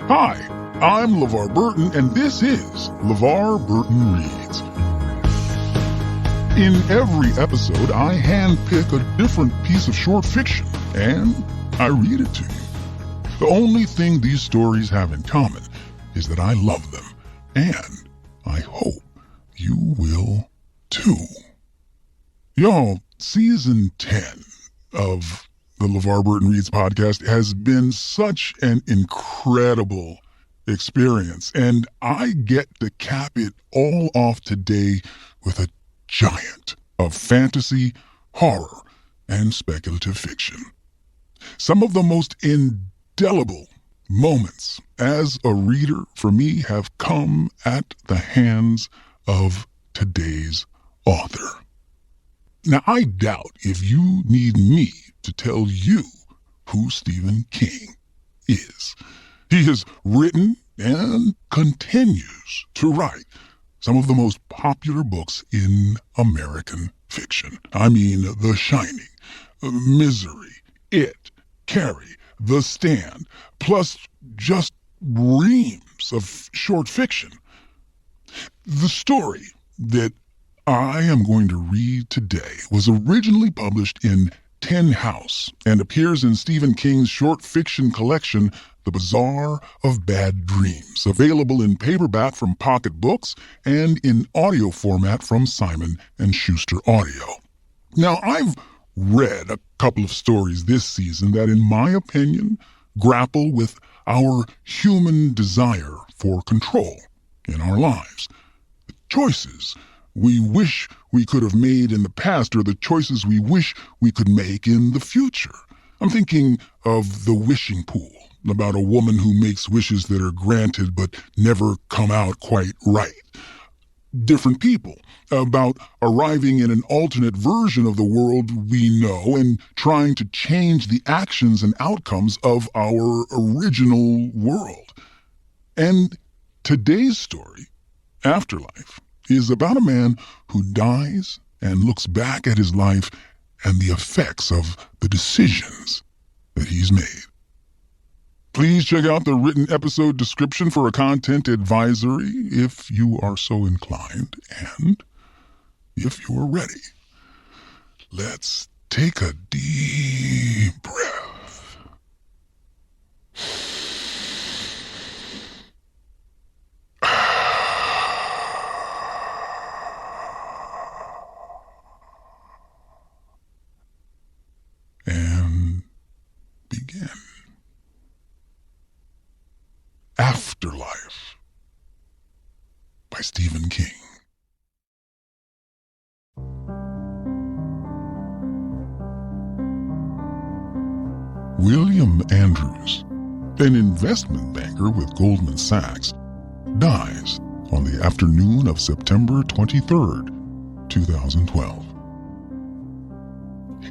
Hi, I'm LeVar Burton, and this is LeVar Burton Reads. In every episode, I handpick a different piece of short fiction, and I read it to you. The only thing these stories have in common is that I love them, and I hope you will too. Y'all, Season 10 of the LeVar Burton Reads podcast has been such an incredible experience, and I get to cap it all off today with a giant of fantasy, horror, and speculative fiction. Some of the most indelible moments as a reader for me have come at the hands of today's author. Now, I doubt if you need me to tell you who Stephen King is. He has written and continues to write some of the most popular books in American fiction. I mean, The Shining, Misery, It, Carrie, The Stand, plus just reams of short fiction. The story that I am going to read today was originally published in Tin House and appears in Stephen King's short fiction collection, The BAZAAR of Bad Dreams, available in paperback from Pocket Books and in audio format from Simon & Schuster Audio. Now, I've read a couple of stories this season that, in my opinion, grapple with our human desire for control in our lives. The choices we wish we could have made in the past or the choices we wish we could make in the future. I'm thinking of The Wishing Pool, about a woman who makes wishes that are granted but never come out quite right. Different People, about arriving in an alternate version of the world we know and trying to change the actions and outcomes of our original world. And today's story, Afterlife, is about a man who dies and looks back at his life and the effects of the decisions that he's made. Please check out the written episode description for a content advisory if you are so inclined, and if you are ready, let's take a deep breath. And begin. Afterlife by Stephen King. William Andrews, an investment banker with Goldman Sachs, dies on the afternoon of September 23rd, 2012.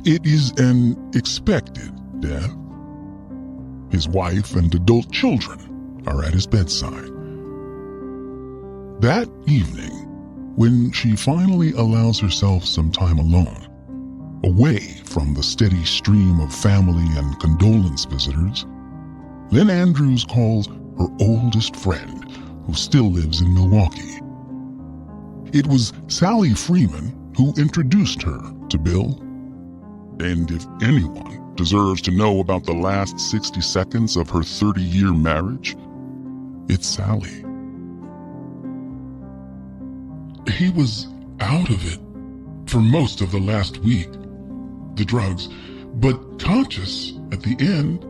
It is an expected death. His wife and adult children are at his bedside. That evening, when she finally allows herself some time alone, away from the steady stream of family and condolence visitors, Lynn Andrews calls her oldest friend, who still lives in Milwaukee. It was Sally Freeman who introduced her to Bill. And if anyone deserves to know about the last 60 seconds of her 30-year marriage, it's Sally. He was out of it for most of the last week, the drugs, but conscious at the end.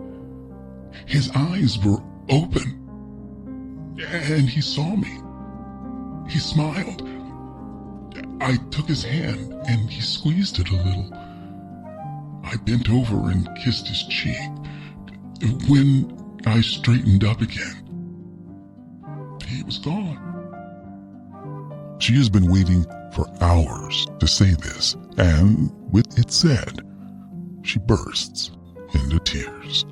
His eyes were open, and he saw me. He smiled. I took his hand, and he squeezed it a little. I bent over and kissed his cheek. When I straightened up again, he was gone. She has been waiting for hours to say this, and with it said, she bursts into tears.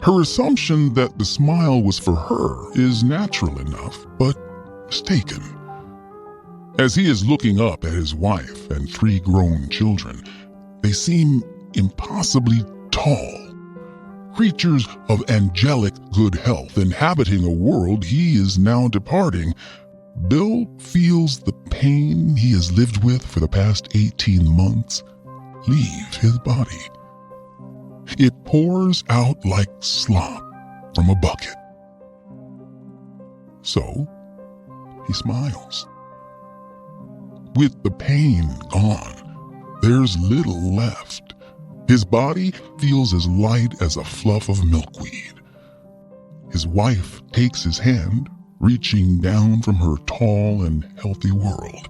Her assumption that the smile was for her is natural enough, but mistaken. As he is looking up at his wife and 3 grown children, they seem impossibly tall, creatures of angelic good health inhabiting a world he is now departing, Bill feels the pain he has lived with for the past 18 months leave his body. It pours out like slop from a bucket. So, he smiles. With the pain gone, there's little left. His body feels as light as a fluff of milkweed. His wife takes his hand, reaching down from her tall and healthy world.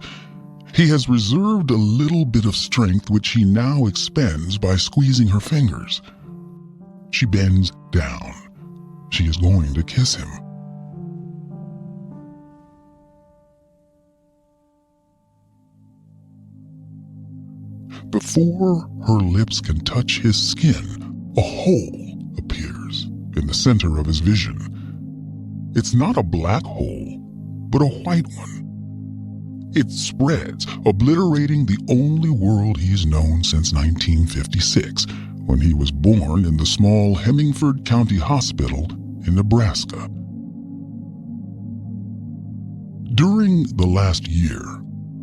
He has reserved a little bit of strength which he now expends by squeezing her fingers. She bends down. She is going to kiss him. Before her lips can touch his skin, a hole appears in the center of his vision. It's not a black hole, but a white one. It spreads, obliterating the only world he's known since 1956, when he was born in the small Hemingford County Hospital in Nebraska. During the last year,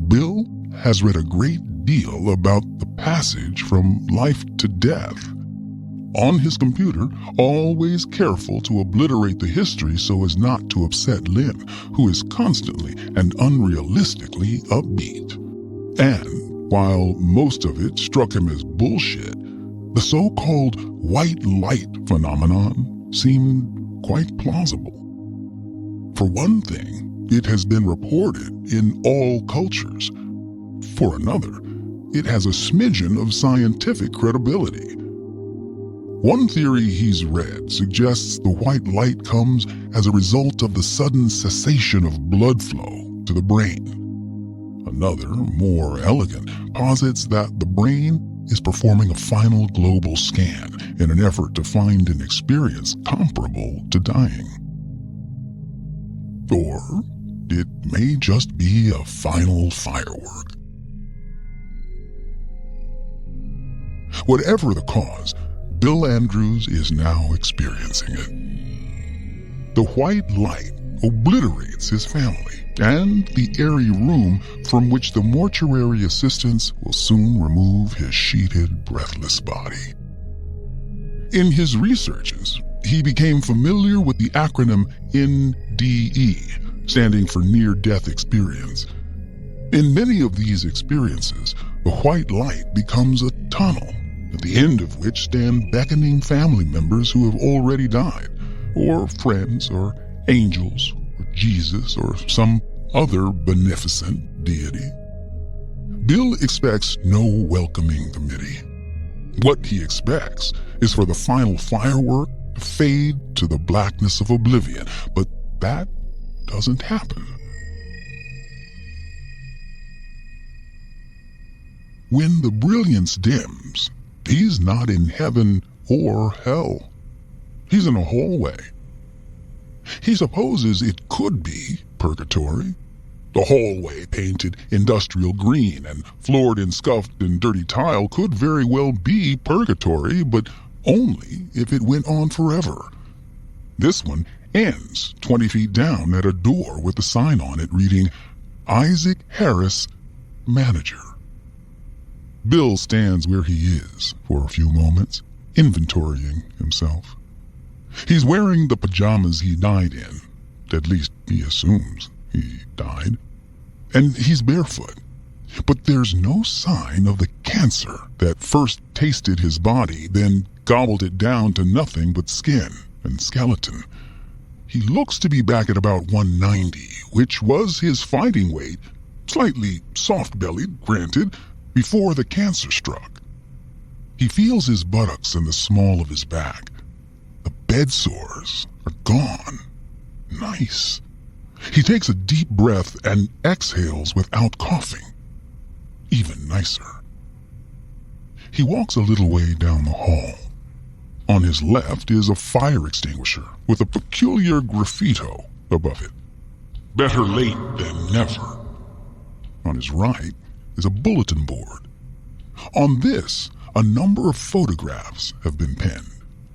Bill has read a great deal about the passage from life to death. On his computer, always careful to obliterate the history so as not to upset Lynn, who is constantly and unrealistically upbeat. And while most of it struck him as bullshit, the so-called white light phenomenon seemed quite plausible. For one thing, it has been reported in all cultures. For another, it has a smidgen of scientific credibility. One theory he's read suggests the white light comes as a result of the sudden cessation of blood flow to the brain. Another, more elegant, posits that the brain is performing a final global scan in an effort to find an experience comparable to dying. Or it may just be a final firework. Whatever the cause, Bill Andrews is now experiencing it. The white light obliterates his family and the airy room from which the mortuary assistants will soon remove his sheeted, breathless body. In his researches, he became familiar with the acronym NDE, standing for near-death experience. In many of these experiences, the white light becomes a tunnel, at the end of which stand beckoning family members who have already died, or friends, or angels, or Jesus, or some other beneficent deity. Bill expects no welcoming committee. What he expects is for the final firework to fade to the blackness of oblivion, but that doesn't happen. When the brilliance dims, he's not in heaven or hell. He's in a hallway. He supposes it could be purgatory. The hallway, painted industrial green and floored in scuffed and dirty tile, could very well be purgatory, but only if it went on forever. This one ends 20 feet down at a door with a sign on it reading, Isaac Harris, Manager. Bill stands where he is for a few moments, inventorying himself. He's wearing the pajamas he died in. At least he assumes he died. And he's barefoot. But there's no sign of the cancer that first tasted his body, then gobbled it down to nothing but skin and skeleton. He looks to be back at about 190, which was his fighting weight, slightly soft-bellied, granted, before the cancer struck. He feels his buttocks and the small of his back. The bed sores are gone. Nice. He takes a deep breath and exhales without coughing. Even nicer. He walks a little way down the hall. On his left is a fire extinguisher with a peculiar graffito above it. Better late than never. On his right is a bulletin board. On this, a number of photographs have been penned.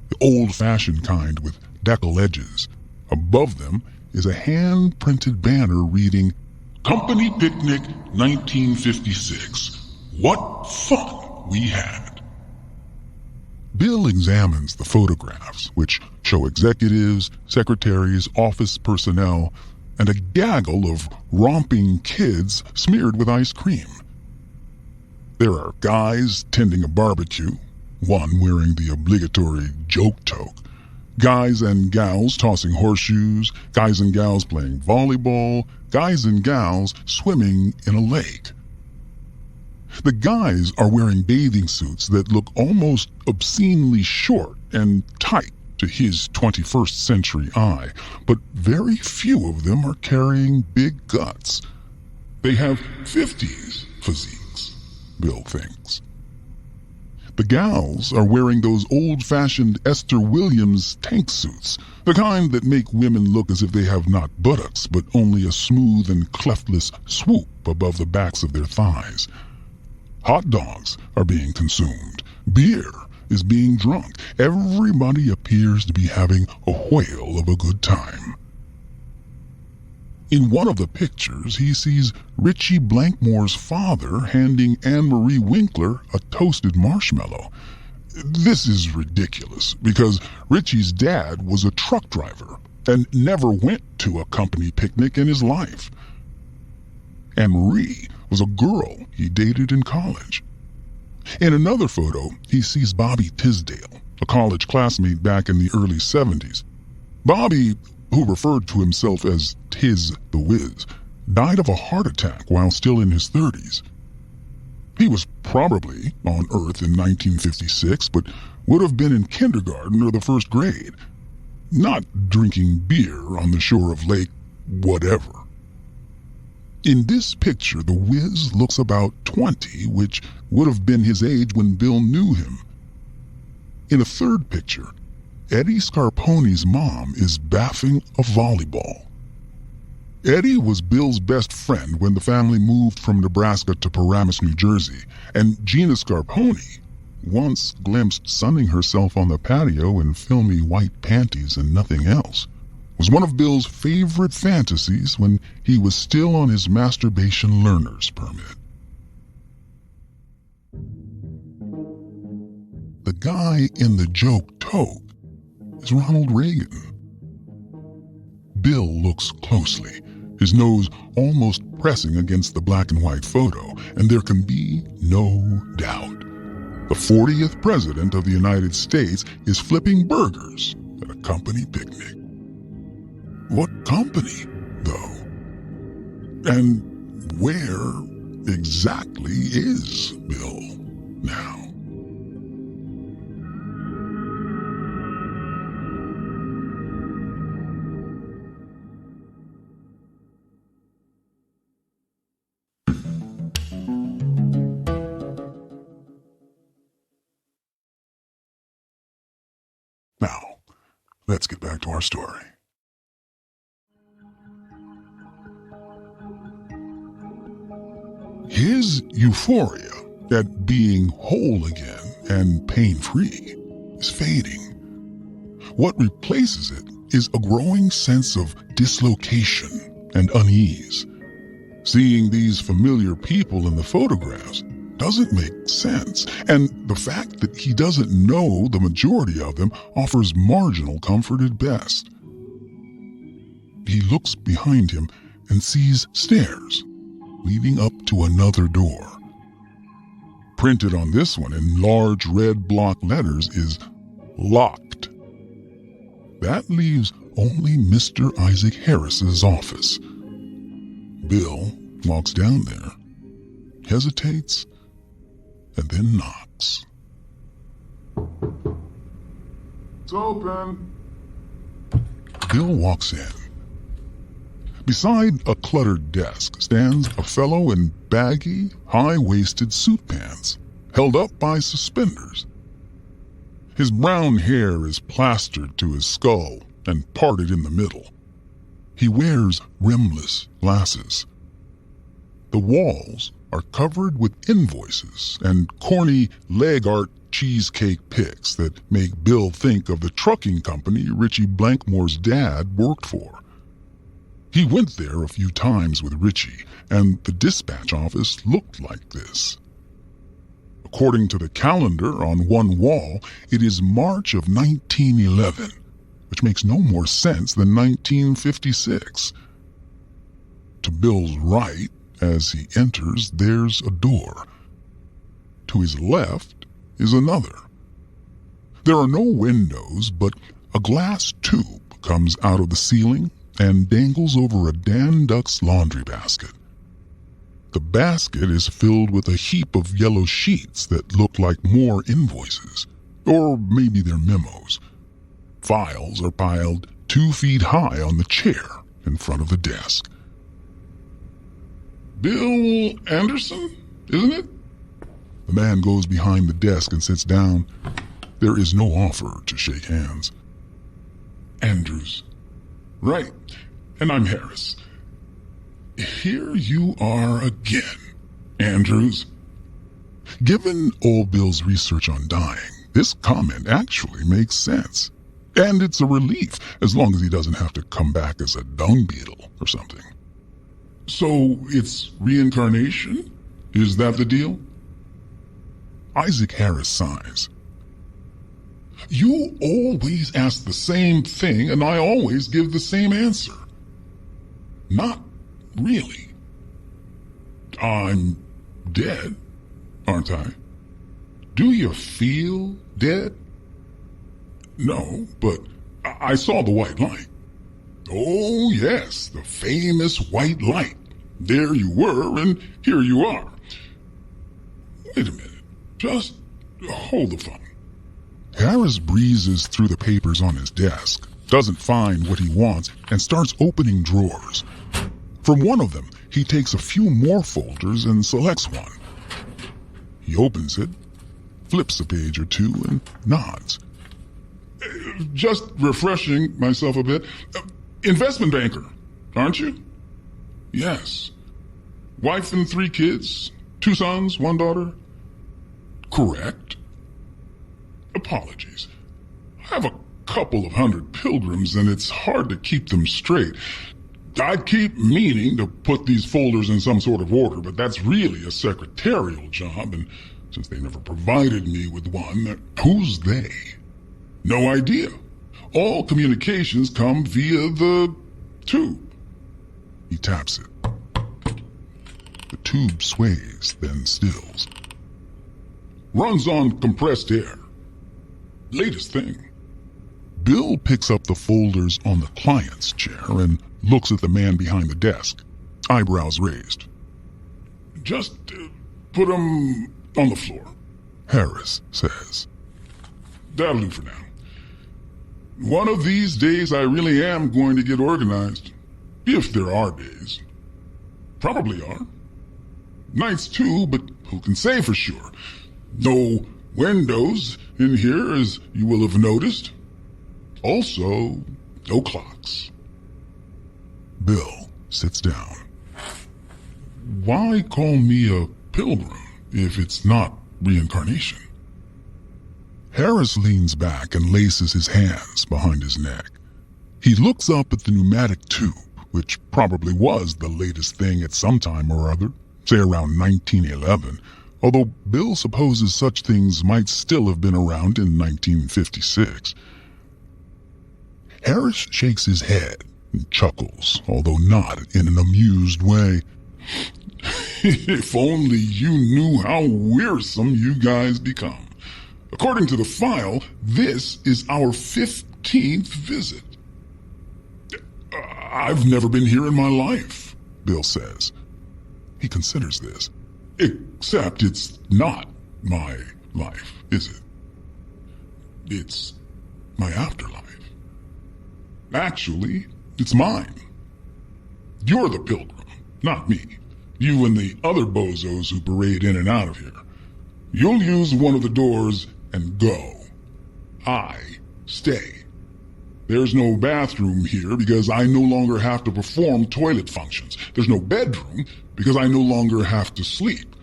the old-fashioned kind with decal edges. Above them is a hand-printed banner reading, "Company Picnic 1956. What fun we had." Bill examines the photographs, which show executives, secretaries, office personnel, and a gaggle of romping kids smeared with ice cream. There are guys tending a barbecue, one wearing the obligatory joke toque, guys and gals tossing horseshoes, guys and gals playing volleyball, guys and gals swimming in a lake. The guys are wearing bathing suits that look almost obscenely short and tight to his 21st century eye, but very few of them are carrying big guts. They have 50s physiques, Bill thinks. The gals are wearing those old-fashioned Esther Williams tank suits, the kind that make women look as if they have not buttocks, but only a smooth and cleftless swoop above the backs of their thighs. Hot dogs are being consumed. Beer is being drunk. Everybody appears to be having a whale of a good time. In one of the pictures, he sees Richie Blankmore's father handing Anne-Marie Winkler a toasted marshmallow. This is ridiculous, because Richie's dad was a truck driver and never went to a company picnic in his life. Anne-Marie was a girl he dated in college. In another photo, he sees Bobby Tisdale, a college classmate back in the early 70s. Bobby, who referred to himself as Tiz the Wiz, died of a heart attack while still in his 30s. He was probably on Earth in 1956, but would have been in kindergarten or the first grade, not drinking beer on the shore of Lake whatever. In this picture, the Wiz looks about 20, which would have been his age when Bill knew him. In a third picture, Eddie Scarponi's mom is baffing a volleyball. Eddie was Bill's best friend when the family moved from Nebraska to Paramus, New Jersey, and Gina Scarponi, once glimpsed sunning herself on the patio in filmy white panties and nothing else, was one of Bill's favorite fantasies when he was still on his masturbation learner's permit. The guy in the joke toque is Ronald Reagan. Bill looks closely, his nose almost pressing against the black and white photo, and there can be no doubt. The 40th President of the United States is flipping burgers at a company picnic. What company, though? And where exactly is Bill now? Now, let's get back to our story. His euphoria at being whole again and pain-free is fading. What replaces it is a growing sense of dislocation and unease. Seeing these familiar people in the photographs doesn't make sense, and the fact that he doesn't know the majority of them offers marginal comfort at best. He looks behind him and sees stairs leading up to another door. Printed on this one in large red block letters is locked. That leaves only Mr. Isaac Harris's office. Bill walks down there, hesitates, and then knocks. It's open. Bill walks in. Beside a cluttered desk stands a fellow in baggy, high-waisted suit pants, held up by suspenders. His brown hair is plastered to his skull and parted in the middle. He wears rimless glasses. The walls are covered with invoices and corny leg art cheesecake pics that make Bill think of the trucking company Richie Blankmore's dad worked for. He went there a few times with Richie, and the dispatch office looked like this. According to the calendar on one wall, it is March of 1911, which makes no more sense than 1956. To Bill's right, as he enters, there's a door. To his left is another. There are no windows, but a glass tube comes out of the ceiling and dangles over a Dan Duck's laundry basket. The basket is filled with a heap of yellow sheets that look like more invoices, or maybe they're memos. Files are piled 2 feet high on the chair in front of the desk. Bill Anderson, isn't it? The man goes behind the desk and sits down. There is no offer to shake hands. Andrews. Right. And I'm Harris. Here you are again, Andrews. Given old Bill's research on dying, this comment actually makes sense. And it's a relief, as long as he doesn't have to come back as a dung beetle or something. So it's reincarnation? Is that the deal? Isaac Harris sighs. You always ask the same thing, and I always give the same answer. Not really. I'm dead, aren't I? Do you feel dead? No, but I saw the white light. Oh, yes, the famous white light. There you were, and here you are. Wait a minute. Just hold the phone. Harris breezes through the papers on his desk, doesn't find what he wants, and starts opening drawers. From one of them, he takes a few more folders and selects one. He opens it, flips a page or two, and nods. Just refreshing myself a bit. Investment banker, aren't you? Yes. Wife and 3 kids, 2 sons, 1 daughter? Correct. Apologies. I have a couple of 100 pilgrims and it's hard to keep them straight. I keep meaning to put these folders in some sort of order, but that's really a secretarial job, and since they never provided me with one, who's they? No idea. All communications come via the tube. He taps it. The tube sways, then stills. Runs on compressed air. Latest thing. Bill picks up the folders on the client's chair and looks at the man behind the desk, eyebrows raised. Just put them on the floor, Harris says. That'll do for now. One of these days I really am going to get organized. If there are days. Probably are. Nights too, but who can say for sure? No windows in here, as you will have noticed. Also, no clocks. Bill sits down. Why call me a pilgrim if it's not reincarnation? Harris leans back and laces his hands behind his neck. He looks up at the pneumatic tube, which probably was the latest thing at some time or other, say around 1911, although Bill supposes such things might still have been around in 1956. Harris shakes his head and chuckles, although not in an amused way. If only you knew how wearisome you guys become. According to the file, this is our 15th visit. I've never been here in my life, Bill says. He considers this. Except it's not my life, is it? It's my afterlife. Actually, it's mine. You're the pilgrim, not me. You and the other bozos who parade in and out of here. You'll use one of the doors and go. I stay. There's no bathroom here because I no longer have to perform toilet functions. There's no bedroom because I no longer have to sleep.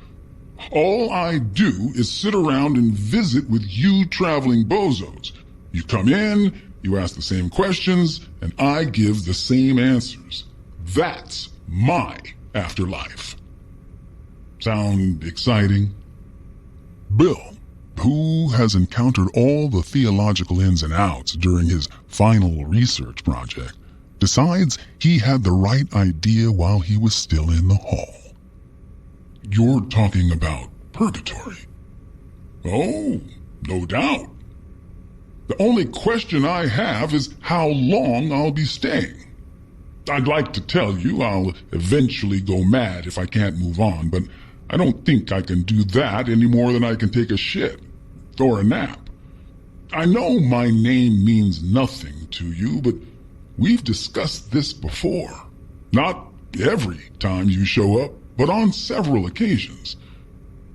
All I do is sit around and visit with you traveling bozos. You come in, you ask the same questions, and I give the same answers. That's my afterlife. Sound exciting? Bill, who has encountered all the theological ins and outs during his final research project, decides he had the right idea while he was still in the hall. You're talking about purgatory. Oh, no doubt. The only question I have is how long I'll be staying. I'd like to tell you I'll eventually go mad if I can't move on, but I don't think I can do that any more than I can take a shit or a nap. I know my name means nothing to you, but we've discussed this before. Not every time you show up, but on several occasions.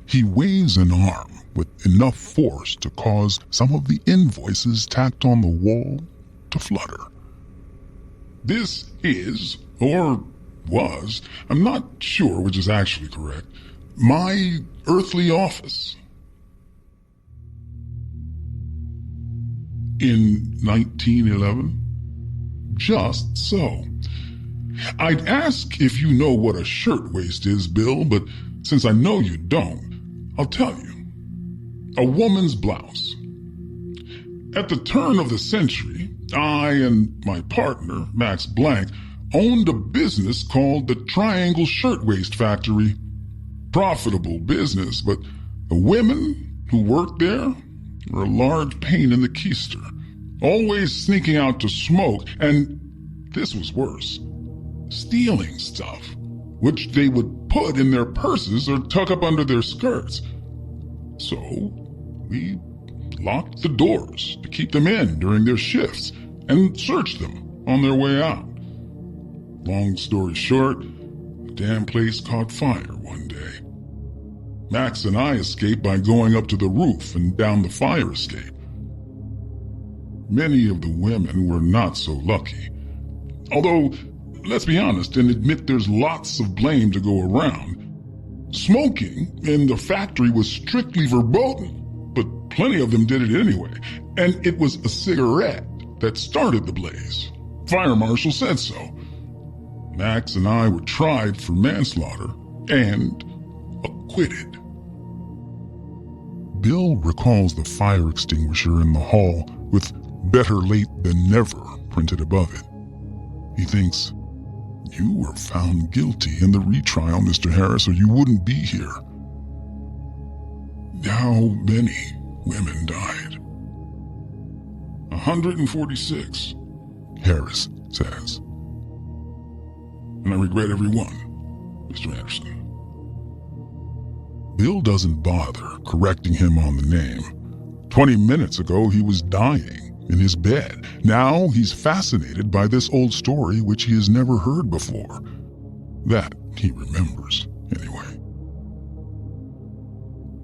He waves an arm with enough force to cause some of the invoices tacked on the wall to flutter. This is, or was, I'm not sure which is actually correct, my earthly office. In 1911? Just so. I'd ask if you know what a shirtwaist is, Bill, but since I know you don't, I'll tell you. A woman's blouse. At the turn of the century, I and my partner, Max Blank, owned a business called the Triangle Shirtwaist Factory. Profitable business, but the women who worked there were a large pain in the keister, always sneaking out to smoke, and this was worse, stealing stuff, which they would put in their purses or tuck up under their skirts. So we locked the doors to keep them in during their shifts and searched them on their way out. Long story short, the damn place caught fire one day. Max and I escaped by going up to the roof and down the fire escape. Many of the women were not so lucky. Although, let's be honest and admit there's lots of blame to go around. Smoking in the factory was strictly verboten, but plenty of them did it anyway. And it was a cigarette that started the blaze. Fire marshal said so. Max and I were tried for manslaughter and acquitted. Bill recalls the fire extinguisher in the hall with "better late than never" printed above it. He thinks, you were found guilty in the retrial, Mr. Harris, or you wouldn't be here. How many women died? 146, Harris says. And I regret every one, Mr. Anderson. Bill doesn't bother correcting him on the name. 20 minutes ago, he was dying in his bed. Now he's fascinated by this old story which he has never heard before. That he remembers, anyway.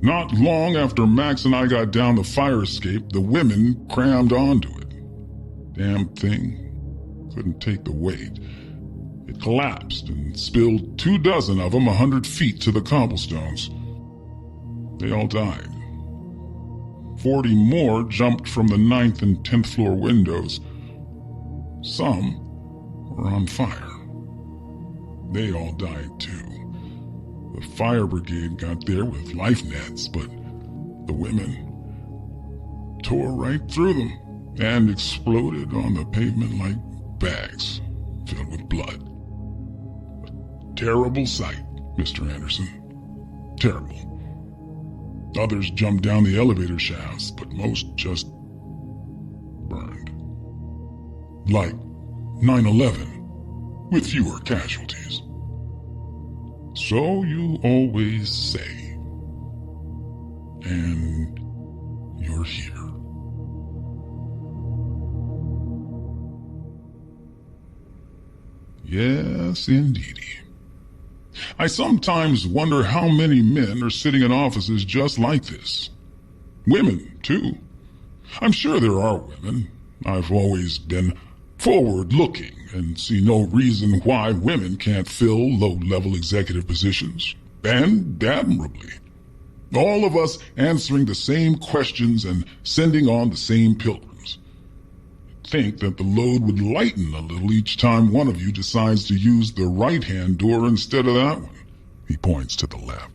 Not long after Max and I got down the fire escape, the women crammed onto it. Damn thing couldn't take the weight. It collapsed and spilled 24 of them 100 feet to the cobblestones. They all died. 40 more jumped from the 9th and 10th floor windows. Some were on fire. They all died too. The fire brigade got there with life nets, but the women tore right through them and exploded on the pavement like bags filled with blood. A terrible sight, Mr. Anderson. Terrible. Others jumped down the elevator shafts, but most just burned. Like 9/11, with fewer casualties. So you always say. And you're here. Yes, indeedy. I sometimes wonder how many men are sitting in offices just like this. Women, too. I'm sure there are women. I've always been forward-looking and see no reason why women can't fill low-level executive positions, and admirably. All of us answering the same questions and sending on the same pilgrims. Think that the load would lighten a little each time one of you decides to use the right-hand door instead of that one. He points to the left.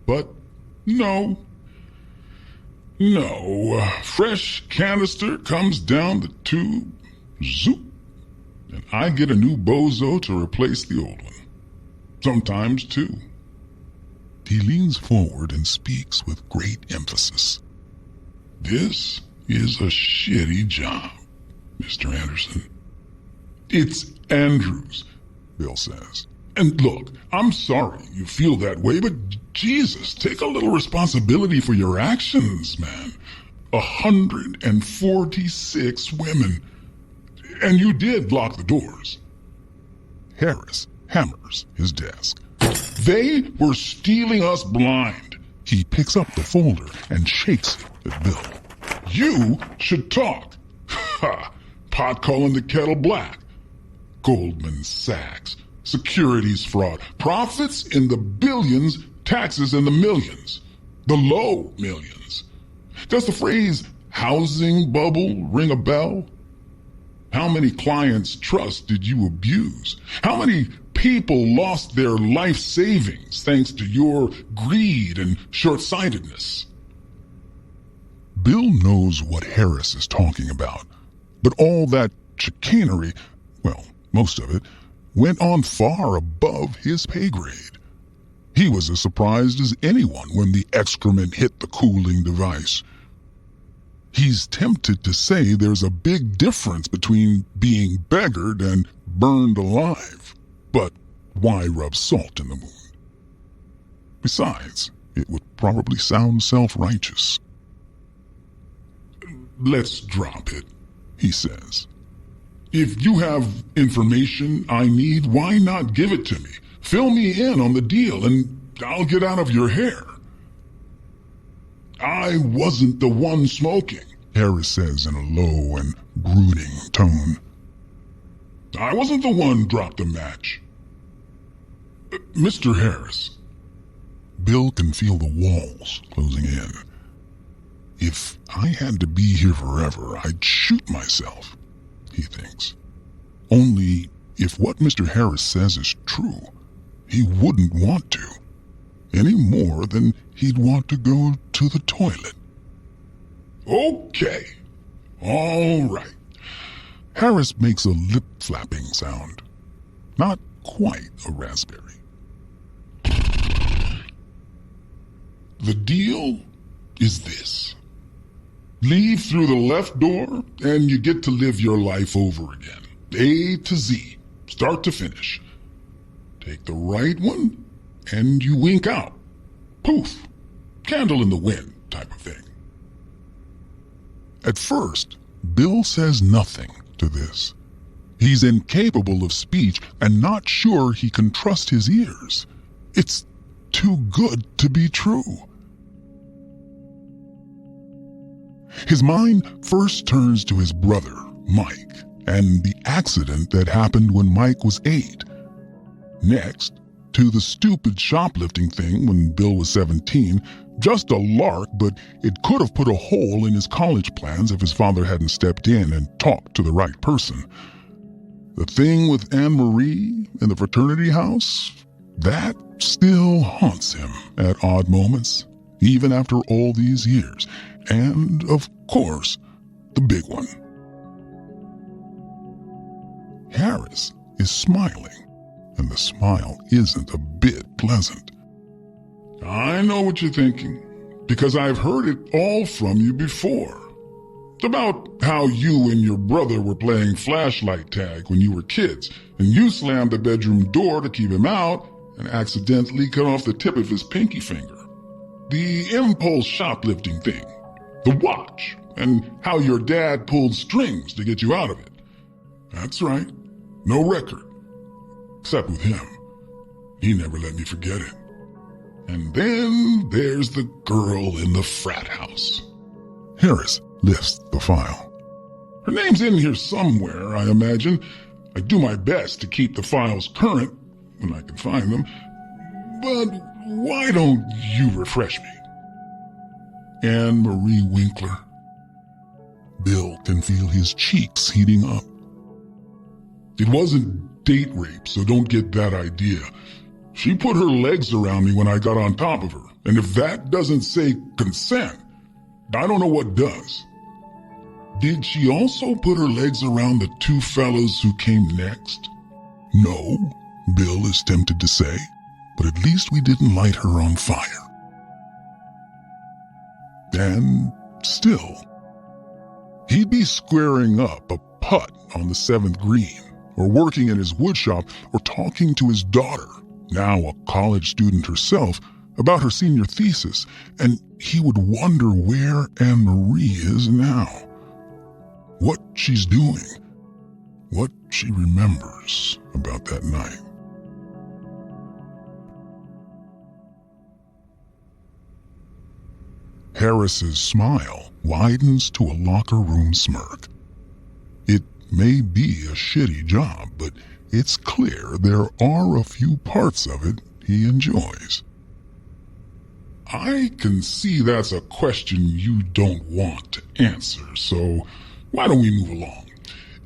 But no. Fresh canister comes down the tube, zoop, and I get a new bozo to replace the old one. Sometimes two. He leans forward and speaks with great emphasis. This is a shitty job, Mr. Anderson. It's Andrew's, Bill says. And look, I'm sorry you feel that way, but Jesus, take a little responsibility for your actions, man. 146 women. And you did lock the doors. Harris hammers his desk. They were stealing us blind. He picks up the folder and shakes it at Bill. You should talk. Ha! Pot calling the kettle black. Goldman Sachs. Securities fraud. Profits in the billions, taxes in the millions. The low millions. Does the phrase housing bubble ring a bell? How many clients' trust did you abuse? How many people lost their life savings thanks to your greed and short-sightedness? Bill knows what Harris is talking about, but all that chicanery, well, most of it, went on far above his pay grade. He was as surprised as anyone when the excrement hit the cooling device. He's tempted to say there's a big difference between being beggared and burned alive, but why rub salt in the wound? Besides, it would probably sound self-righteous. Let's drop it, he says. If you have information I need, why not give it to me? Fill me in on the deal and I'll get out of your hair. I wasn't the one smoking, Harris says in a low and brooding tone. I wasn't the one dropped the match. Mr. Harris. Bill can feel the walls closing in. If I had to be here forever, I'd shoot myself, he thinks. Only if what Mr. Harris says is true, he wouldn't want to, any more than he'd want to go to the toilet. Okay, all right. Harris makes a lip-flapping sound. Not quite a raspberry. The deal is this. Leave through the left door and you get to live your life over again. A to Z, start to finish. Take the right one and you wink out. Poof, candle in the wind type of thing. At first, Bill says nothing to this. He's incapable of speech and not sure he can trust his ears. It's too good to be true. His mind first turns to his brother, Mike, and the accident that happened when Mike was 8. Next, to the stupid shoplifting thing when Bill was 17, just a lark, but it could have put a hole in his college plans if his father hadn't stepped in and talked to the right person. The thing with Anne-Marie in the fraternity house, that still haunts him at odd moments, even after all these years. And, of course, the big one. Harris is smiling, and the smile isn't a bit pleasant. I know what you're thinking, because I've heard it all from you before. It's about how you and your brother were playing flashlight tag when you were kids, and you slammed the bedroom door to keep him out and accidentally cut off the tip of his pinky finger. The impulse shoplifting thing. The watch, and how your dad pulled strings to get you out of it. That's right, no record. Except with him. He never let me forget it. And then there's the girl in the frat house. Harris lifts the file. Her name's in here somewhere, I imagine. I do my best to keep the files current when I can find them. But Why don't you refresh me? Anne-Marie Winkler. Bill can feel his cheeks heating up. It wasn't date rape, so don't get that idea. She put her legs around me when I got on top of her, and if that doesn't say consent, I don't know what does. Did she also put her legs around the two fellows who came next? No, Bill is tempted to say, but at least we didn't light her on fire. And still, he'd be squaring up a putt on the 7th green, or working in his woodshop, or talking to his daughter, now a college student herself, about her senior thesis, and he would wonder where Anne-Marie is now. What she's doing, what she remembers about that night. Harris's smile widens to a locker room smirk. It may be a shitty job, but it's clear there are a few parts of it he enjoys. I can see that's a question you don't want to answer, so why don't we move along?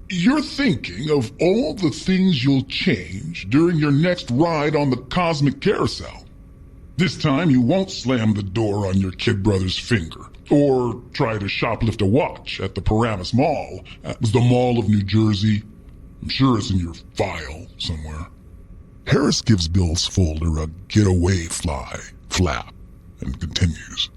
You're thinking of all the things you'll change during your next ride on the cosmic carousel. This time you won't slam the door on your kid brother's finger, or try to shoplift a watch at the Paramus Mall. That was the Mall of New Jersey. I'm sure it's in your file somewhere. Harris gives Bill's folder a get-away flap, and continues.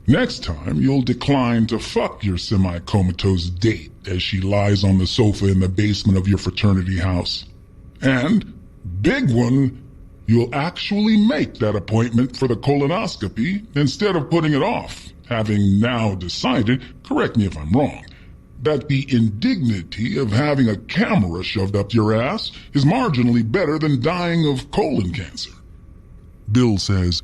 Next time, you'll decline to fuck your semi-comatose date as she lies on the sofa in the basement of your fraternity house. And, big one, you'll actually make that appointment for the colonoscopy instead of putting it off, having now decided, correct me if I'm wrong, that the indignity of having a camera shoved up your ass is marginally better than dying of colon cancer. Bill says,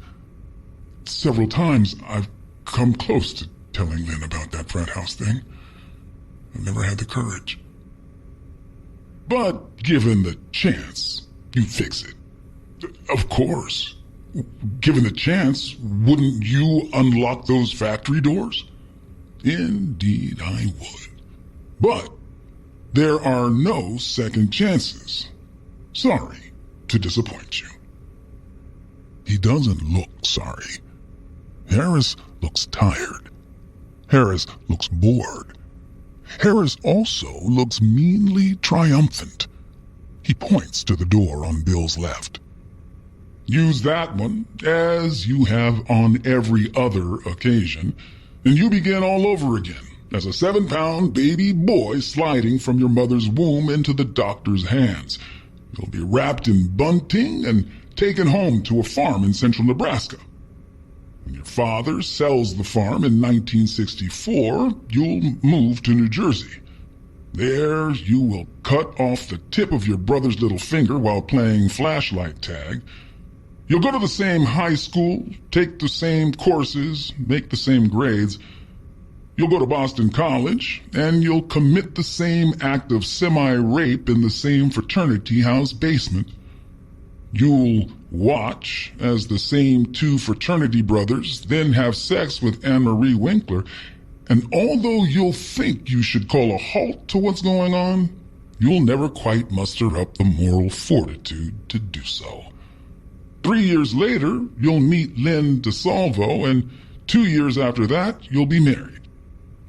several times I've come close to telling Lynn about that frat house thing. I've never had the courage. But given the chance, you'd fix it. Of course. Given the chance, wouldn't you unlock those factory doors? Indeed, I would. But there are no second chances. Sorry to disappoint you. He doesn't look sorry. Harris looks tired. Harris looks bored. Harris also looks meanly triumphant. He points to the door on Bill's left. Use that one, as you have on every other occasion, and you begin all over again, as a 7-pound baby boy sliding from your mother's womb into the doctor's hands. You'll be wrapped in bunting and taken home to a farm in central Nebraska. When your father sells the farm in 1964, you'll move to New Jersey. There you will cut off the tip of your brother's little finger while playing flashlight tag. You'll go to the same high school, take the same courses, make the same grades. You'll go to Boston College, and you'll commit the same act of semi-rape in the same fraternity house basement. You'll watch as the same two fraternity brothers then have sex with Anne-Marie Winkler, and although you'll think you should call a halt to what's going on, you'll never quite muster up the moral fortitude to do so. 3 years later, you'll meet Lynn DeSalvo, and 2 years after that, you'll be married.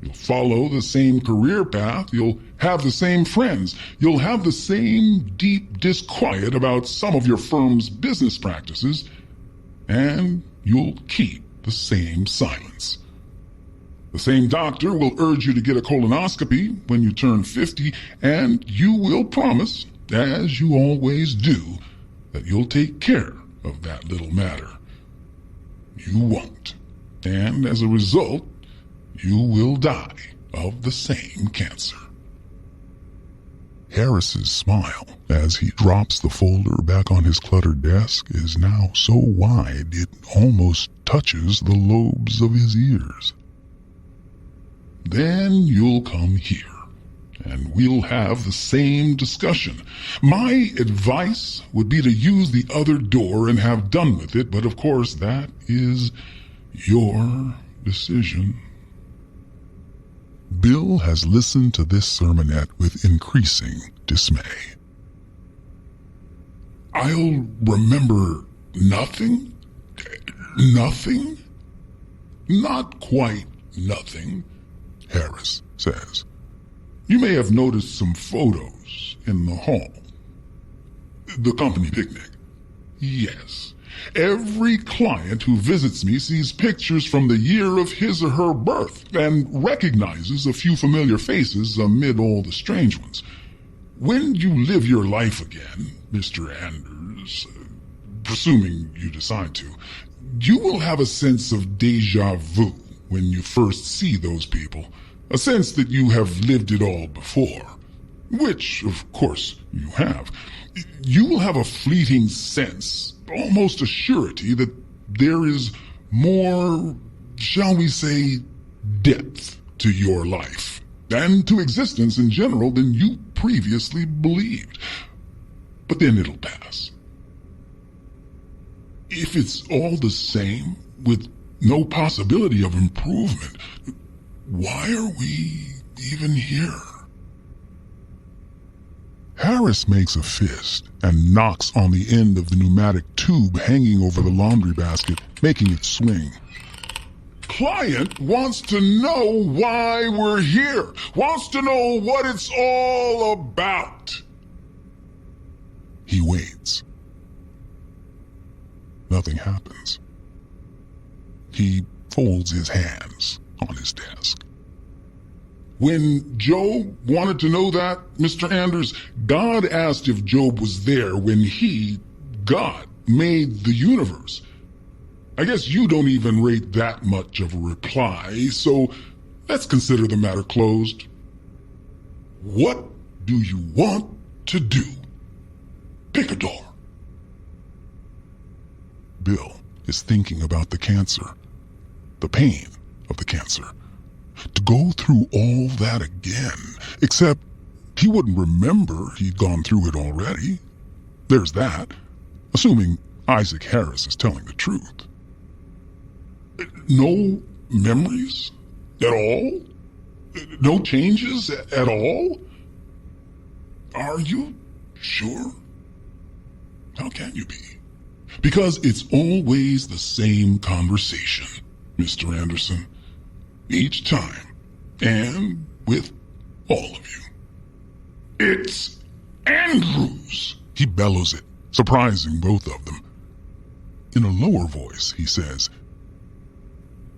You'll follow the same career path, you'll have the same friends, you'll have the same deep disquiet about some of your firm's business practices, and you'll keep the same silence. The same doctor will urge you to get a colonoscopy when you turn 50, and you will promise, as you always do, that you'll take care of that little matter. You won't, and as a result, you will die of the same cancer. Harris's smile, as he drops the folder back on his cluttered desk, is now so wide it almost touches the lobes of his ears. Then you'll come here, and and we'll have the same discussion. My advice would be to use the other door and have done with it, but of course that is your decision. Bill has listened to this sermonette with increasing dismay. I'll remember nothing? Nothing? Not quite nothing, Harris says. You may have noticed some photos in the hall. The company picnic. Yes. Every client who visits me sees pictures from the year of his or her birth and recognizes a few familiar faces amid all the strange ones. When you live your life again, Mr. Anders, presuming you decide to, you will have a sense of deja vu when you first see those people, a sense that you have lived it all before, which, of course, you have. You will have a fleeting sense, almost a surety, that there is more, shall we say, depth to your life and to existence in general than you previously believed. But then it'll pass. If it's all the same, with no possibility of improvement, why are we even here? Harris makes a fist and knocks on the end of the pneumatic tube hanging over the laundry basket, making it swing. Client wants to know why we're here, wants to know what it's all about. He waits. Nothing happens. He folds his hands on his desk. When Job wanted to know that, Mr. Anders, God asked if Job was there when he, God, made the universe. I guess you don't even rate that much of a reply, so let's consider the matter closed. What do you want to do? Pick a door. Bill is thinking about the cancer, the pain of the cancer. To go through all that again, except he wouldn't remember he'd gone through it already. There's that, assuming Isaac Harris is telling the truth. No memories at all? No changes at all? Are you sure? How can you be? Because it's always the same conversation, Mr. Anderson. Each time, and with all of you. It's Andrews! He bellows it, surprising both of them. In a lower voice, he says,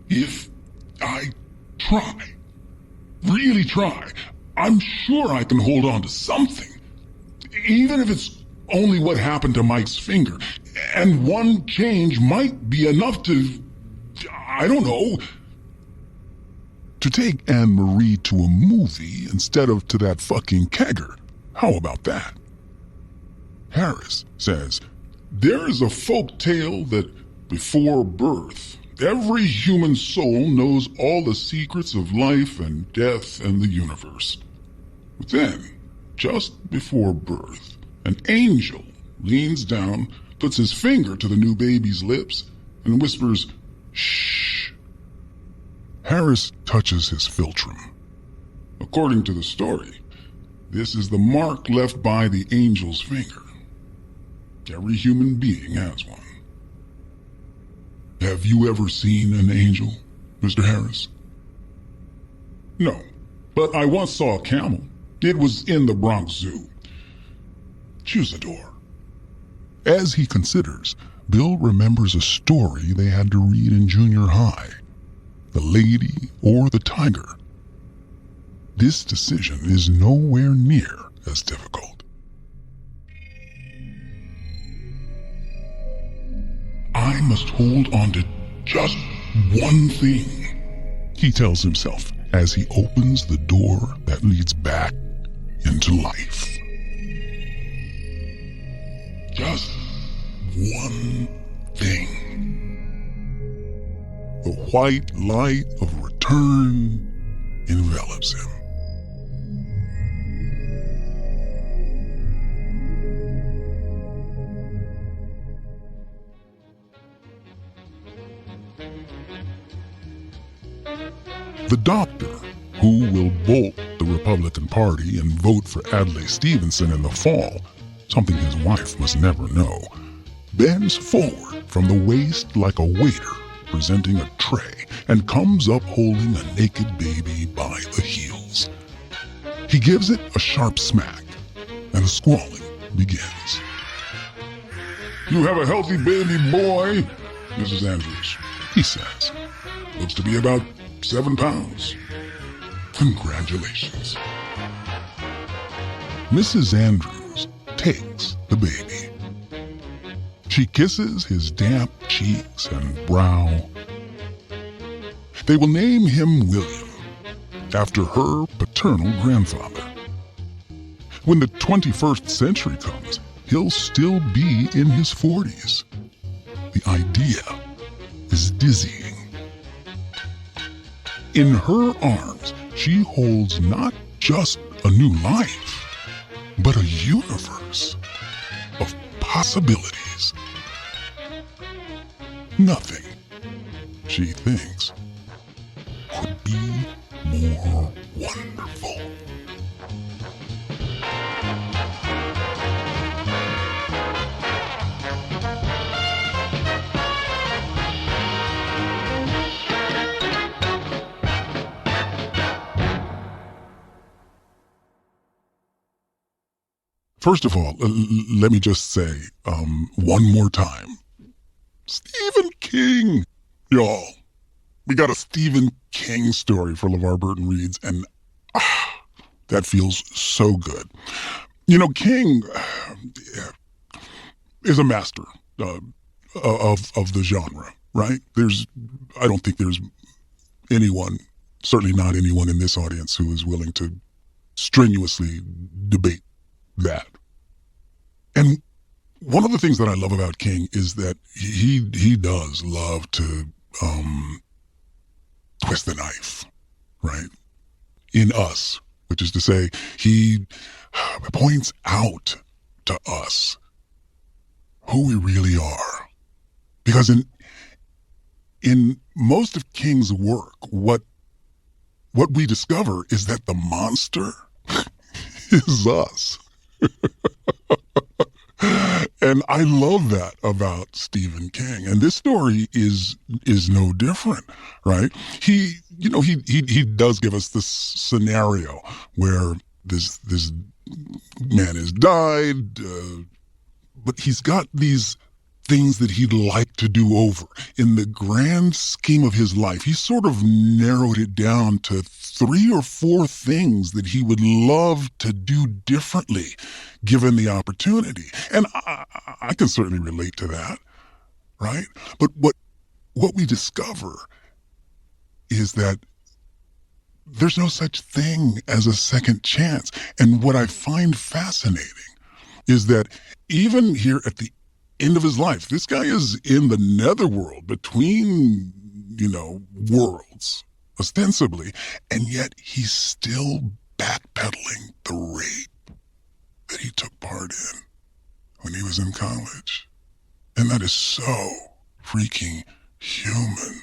if I try, really try, I'm sure I can hold on to something. Even if it's only what happened to Mike's finger. And one change might be enough to, I don't know, to take Anne-Marie to a movie instead of to that fucking kegger. How about that? Harris says, there is a folk tale that before birth, every human soul knows all the secrets of life and death and the universe. But then, just before birth, an angel leans down, puts his finger to the new baby's lips, and whispers, shh. Harris touches his philtrum. According to the story, this is the mark left by the angel's finger. Every human being has one. Have you ever seen an angel, Mr. Harris? No, but I once saw a camel. It was in the Bronx Zoo. Choose a door. As he considers, Bill remembers a story they had to read in junior high. The lady or the tiger. This decision is nowhere near as difficult. I must hold on to just one thing, he tells himself as he opens the door that leads back into life. Just one thing. The white light of return envelops him. doctor who will bolt the Republican Party and vote for Adlai Stevenson in the fall, something his wife must never know, bends forward from the waist like a waiter presenting a tray and comes up holding a naked baby by the heels. He gives it a sharp smack, and the squalling begins. "You have a healthy baby boy, Mrs. Andrews," he says. "Looks to be about 7 pounds. Congratulations." Mrs. Andrews takes the baby. She kisses his damp cheeks and brow. They will name him William, after her paternal grandfather. When the 21st century comes, he'll still be in his 40s. The idea is dizzying. In her arms, she holds not just a new life, but a universe of possibilities. Nothing, she thinks, could be more wonderful. First of all, let me just say, one more time, Stephen King, y'all. We got a Stephen King story for LeVar Burton Reads, and that feels so good. You know, King is a master of the genre, right? I don't think there's anyone, certainly not anyone in this audience, who is willing to strenuously debate that. And one of the things that I love about King is that he does love to twist the knife, right? In us, which is to say, he points out to us who we really are. Because in most of King's work, what we discover is that the monster is us. And I love that about Stephen King. And this story is no different, right? He does give us this scenario where this man has died, but he's got these things that he'd like to do over. In the grand scheme of his life, he sort of narrowed it down to 3 or 4 things that he would love to do differently given the opportunity. And I can certainly relate to that, right? But what we discover is that there's no such thing as a second chance. And what I find fascinating is that even here at the end of his life, this guy is in the netherworld between, worlds, ostensibly, and yet he's still backpedaling the rape that he took part in when he was in college. And that is so freaking human,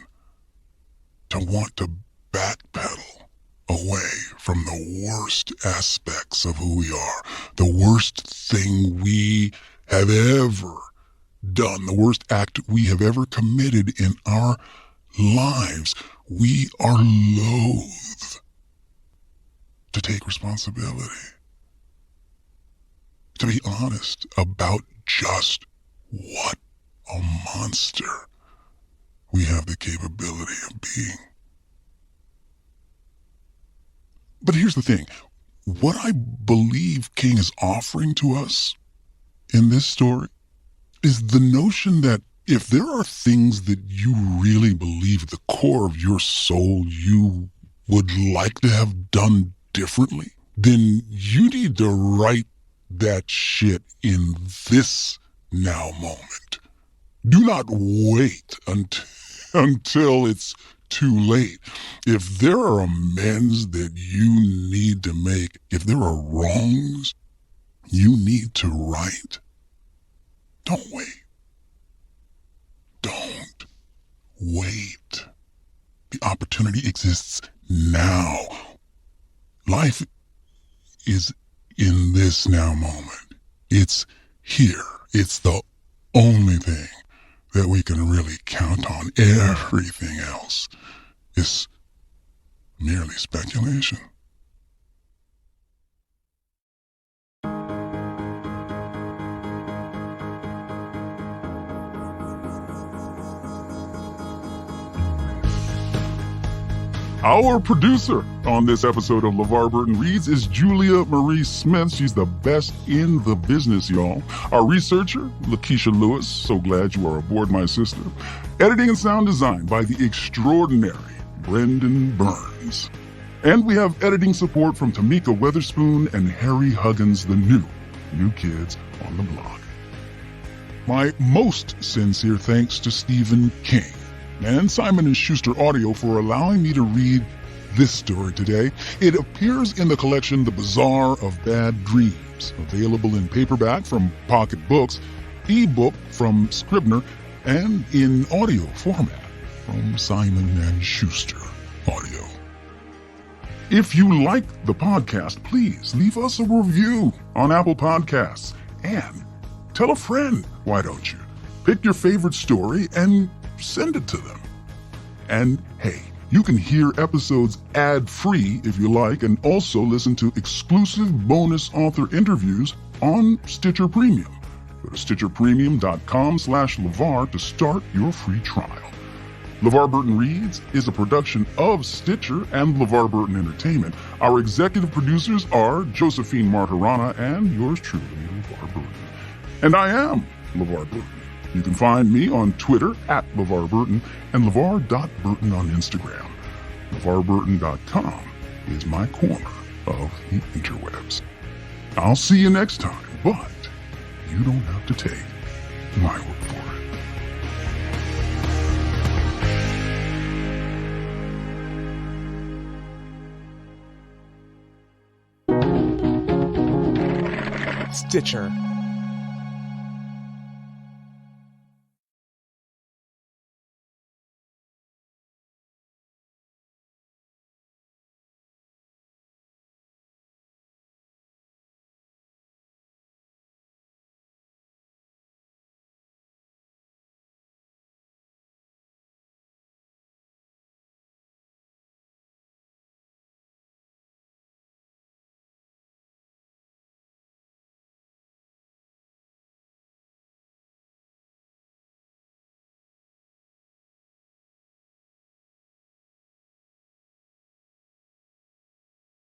to want to backpedal away from the worst aspects of who we are, the worst thing we have ever done, the worst act we have ever committed in our lives. We are loath to take responsibility, to be honest about just what a monster we have the capability of being. But here's the thing. What I believe King is offering to us in this story is the notion that if there are things that you really believe at the core of your soul you would like to have done differently, then you need to write that shit in this now moment. Do not wait until it's too late. If there are amends that you need to make, if there are wrongs you need to right, don't wait. Don't wait. The opportunity exists now. Life is in this now moment. It's here. It's the only thing that we can really count on. Everything else is merely speculation. Our producer on this episode of LeVar Burton Reads is Julia Marie Smith. She's the best in the business, y'all. Our researcher, Lakeisha Lewis. So glad you are aboard, my sister. Editing and sound design by the extraordinary Brendan Burns. And we have editing support from Tamika Weatherspoon and Harry Huggins, the new kids on the block. My most sincere thanks to Stephen King and Simon & Schuster Audio for allowing me to read this story today. It appears in the collection The BAZAAR of Bad Dreams, available in paperback from Pocket Books, ebook from Scribner, and in audio format from Simon & Schuster Audio. If you like the podcast, please leave us a review on Apple Podcasts and tell a friend, why don't you? Pick your favorite story and send it to them. And hey, you can hear episodes ad-free if you like, and also listen to exclusive bonus author interviews on Stitcher Premium. Go to stitcherpremium.com/LeVar to start your free trial. LeVar Burton Reads is a production of Stitcher and LeVar Burton Entertainment. Our executive producers are Josephine Martirana and yours truly, LeVar Burton. And I am LeVar Burton. You can find me on Twitter at LeVar Burton and LeVar.Burton on Instagram. LeVarBurton.com is my corner of the interwebs. I'll see you next time, but you don't have to take my word for it. Stitcher.